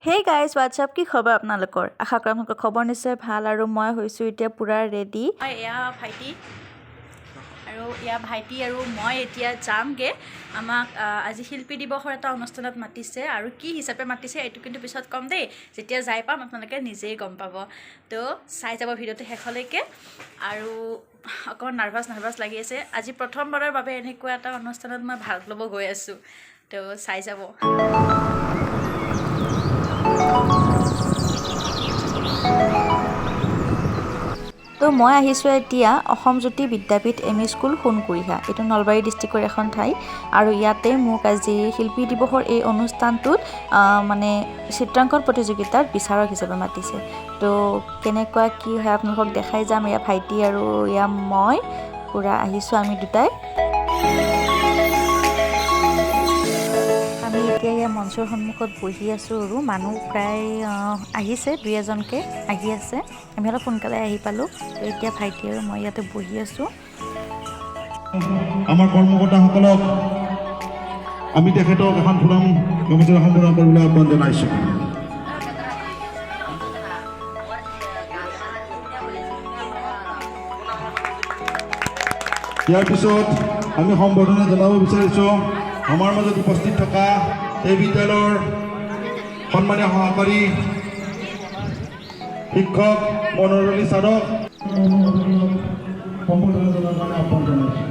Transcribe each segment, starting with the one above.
Hey guys, what's up? কি খবৰ আপোনালোকৰ? আশা কৰোঁ আপোনালোকৰ খবৰ নিশ্চয় ভাল আৰু মই হৈছোঁ এতিয়া পুৰা ৰেডি। এয়া ভাইটি আৰু মই এতিয়া যামগে। আমাক আজি শিল্পী দিৱসৰ এটা অনুষ্ঠানত মাতিছে আৰু কি হিচাপে মাতিছে এইটো কিন্তু পিছত কম দেই। যেতিয়া যাই পাম আপোনালোকে নিজেই গম পাব। তো চাই যাব ভিডিঅ'টো শেষলৈকে আৰু অকণ নাৰ্ভাছ লাগি আছে। আজি প্ৰথমবাৰৰ বাবে এনেকুৱা এটা অনুষ্ঠানত মই ভাগ ল'ব গৈ আছোঁ। তো চাই যাব। তো মই আহিছোঁ এতিয়া অসম জ্যোতি বিদ্যাপীঠ এম ই স্কুল সোণকুৰিহা। এইটো নলবাৰী ডিষ্ট্ৰিক্টৰ এখন ঠাই আৰু ইয়াতে মোক আজি শিল্পী দিৱসৰ এই অনুষ্ঠানটোত মানে চিত্ৰাংকন প্ৰতিযোগিতাৰ বিচাৰক হিচাপে মাতিছে। তো কেনেকুৱা কি হয় আপোনালোকক দেখাই যাম। এয়া ভাইটি আৰু এয়া মই পূৰা আহিছোঁ আমি দুটাই। আমি এতিয়া ইয়াৰ মঞ্চৰ সন্মুখত বহি আছোঁ আৰু মানুহ প্ৰায় আহিছে, 2-এজনকৈ আহি আছে। আমি অলপ সোনকালে আহি পালোঁ। তো এতিয়া ভাইটি আৰু মই ইয়াতে বহি আছোঁ। আমাৰ কৰ্মকৰ্তাসকলক আমি তেখেতক এখন ফুৰাম গামোচা সম্পূৰ্ণ কৰিবলৈ আহ্বান জনাইছোঁ। ইয়াৰ পিছত আমি সম্বৰ্ধনা জনাব বিচাৰিছোঁ আমাৰ মাজত উপস্থিত থকা এই বিদ্যালয়ৰ সন্মানীয় সহকাৰী শিক্ষক মনোৰলী ছাৰক সম্বৰ্ধনা জনাবৰ কাৰণে আহ্বান জনাইছোঁ।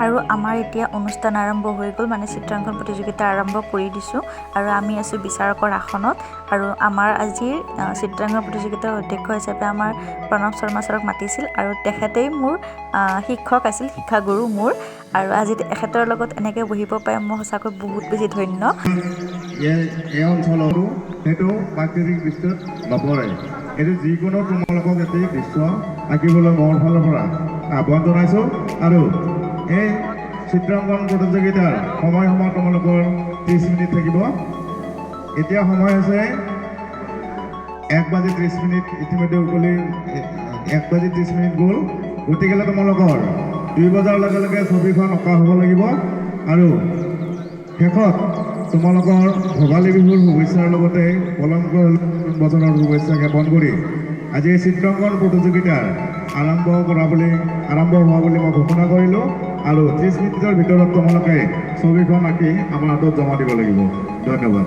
আৰু আমাৰ এতিয়া অনুষ্ঠান আৰম্ভ হৈ গ'ল, মানে চিত্ৰাংকন প্ৰতিযোগিতা আৰম্ভ কৰি দিছোঁ আৰু আমি আছোঁ বিচাৰকৰ আসনত। আৰু আমাৰ আজিৰ চিত্ৰাংকন প্ৰতিযোগিতাৰ অধ্যক্ষ হিচাপে আমাৰ প্ৰণৱ শৰ্মা ছাৰক মাতিছিল আৰু তেখেতেই মোৰ শিক্ষক আছিল, শিক্ষাগুৰু মোৰ। আৰু আজি এখেতৰ লগত এনেকৈ বহিব পাই মই সঁচাকৈ বহুত বেছি ধন্য। এই অঞ্চলতো সেইটো প্ৰাকৃতিক দৃশ্যত নপৰে। এইটো যিকোনো তোমালোকক এটি দৃশ্য আঁকিবলৈ মোৰ ফালৰ পৰা আহ্বান জনাইছোঁ। আৰু এই চিত্ৰাংকন প্ৰতিযোগিতাৰ সময় তোমালোকৰ 30 মিনিট থাকিব। এতিয়া সময় হৈছে 1:30। ইতিমধ্যে উকলি 1:30 গ'ল। গতিকে তোমালোকৰ 2 বজাৰ লগে লগে ছবিখন অঁকা হ'ব লাগিব। আৰু শেষত তোমালোকৰ ভোগালী বিহুৰ শুভেচ্ছাৰ লগতে কলংক বছৰৰ শুভেচ্ছা জ্ঞাপন কৰি আজি এই চিত্ৰাংকন প্ৰতিযোগিতা আৰম্ভ হোৱা বুলি মই ঘোষণা কৰিলোঁ। আৰু 30 মিনিটৰ ভিতৰত তোমালোকে ছবিখন আঁকি আমাৰ হাতত জমা দিব লাগিব। ধন্যবাদ।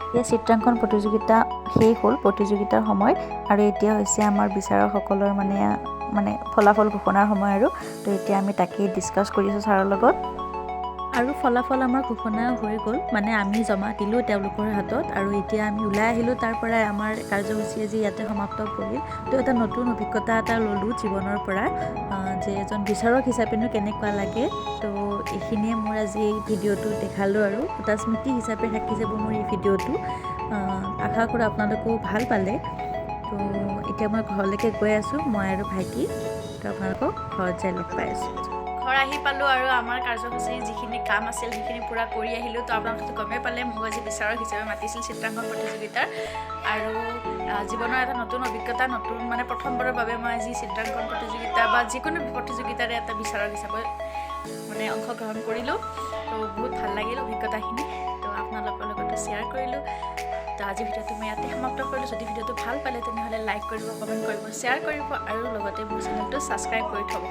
এতিয়া চিত্ৰাংকন প্ৰতিযোগিতা শেষ হ'ল, প্ৰতিযোগিতাৰ সময় আৰু এতিয়া হৈছে আমাৰ বিচাৰকসকলৰ মানে ফলাফল ঘোষণাৰ সময় আৰু। তো এতিয়া আমি তাকেই ডিছকাছ কৰি আছোঁ ছাৰৰ লগত। আৰু ফলাফল আমাৰ ঘোষণা হৈ গ'ল, মানে আমি জমা দিলোঁ তেওঁলোকৰ হাতত আৰু এতিয়া আমি ওলাই আহিলোঁ তাৰ পৰাই। আমাৰ কাৰ্যসূচী আজি ইয়াতে সমাপ্ত কৰিল। তো এটা নতুন অভিজ্ঞতা এটা ল'লোঁ জীৱনৰ পৰা, যে এজন বিচাৰক হিচাপেনো কেনেকুৱা লাগে। তো এইখিনিয়ে মোৰ আজি এই ভিডিঅ'টো দেখালোঁ আৰু এটা স্মৃতি হিচাপে থাকি যাব মোৰ এই ভিডিঅ'টো। আশা কৰোঁ আপোনালোকেও ভাল পালে। তো এতিয়া মই ঘৰলৈকে গৈ আছোঁ, মই আৰু ভাইটি। তো আপোনালোকক ঘৰত যাই লগ পাই আছোঁ। ঘৰ আহি পালোঁ আৰু আমাৰ কাৰ্যসূচীৰ যিখিনি কাম আছিল সেইখিনি পূৰা কৰি আহিলোঁ। তো আপোনালোকে গমেই পালে মোক আজি বিচাৰক হিচাপে মাতিছিল চিত্ৰাংকন প্ৰতিযোগিতাৰ। আৰু জীৱনৰ এটা নতুন অভিজ্ঞতা, মানে প্ৰথমবাৰৰ বাবে মই আজি চিত্ৰাংকন প্ৰতিযোগিতা বা যিকোনো প্ৰতিযোগিতাৰে এটা বিচাৰক হিচাপে মানে অংশগ্ৰহণ কৰিলোঁ। তো বহুত ভাল লাগিল অভিজ্ঞতাখিনি। তো আপোনালোকৰ লগতে শ্বেয়াৰ কৰিলোঁ। তো আজি ভিডিঅ'টো মই ইয়াতে সমাপ্ত কৰিলোঁ। যদি ভিডিঅ'টো ভাল পালে তেনেহ'লে লাইক কৰিব, কমেণ্ট কৰিব, শ্বেয়াৰ কৰিব আৰু লগতে মোৰ চেনেলটো ছাবস্ক্ৰাইব কৰি থ'ব।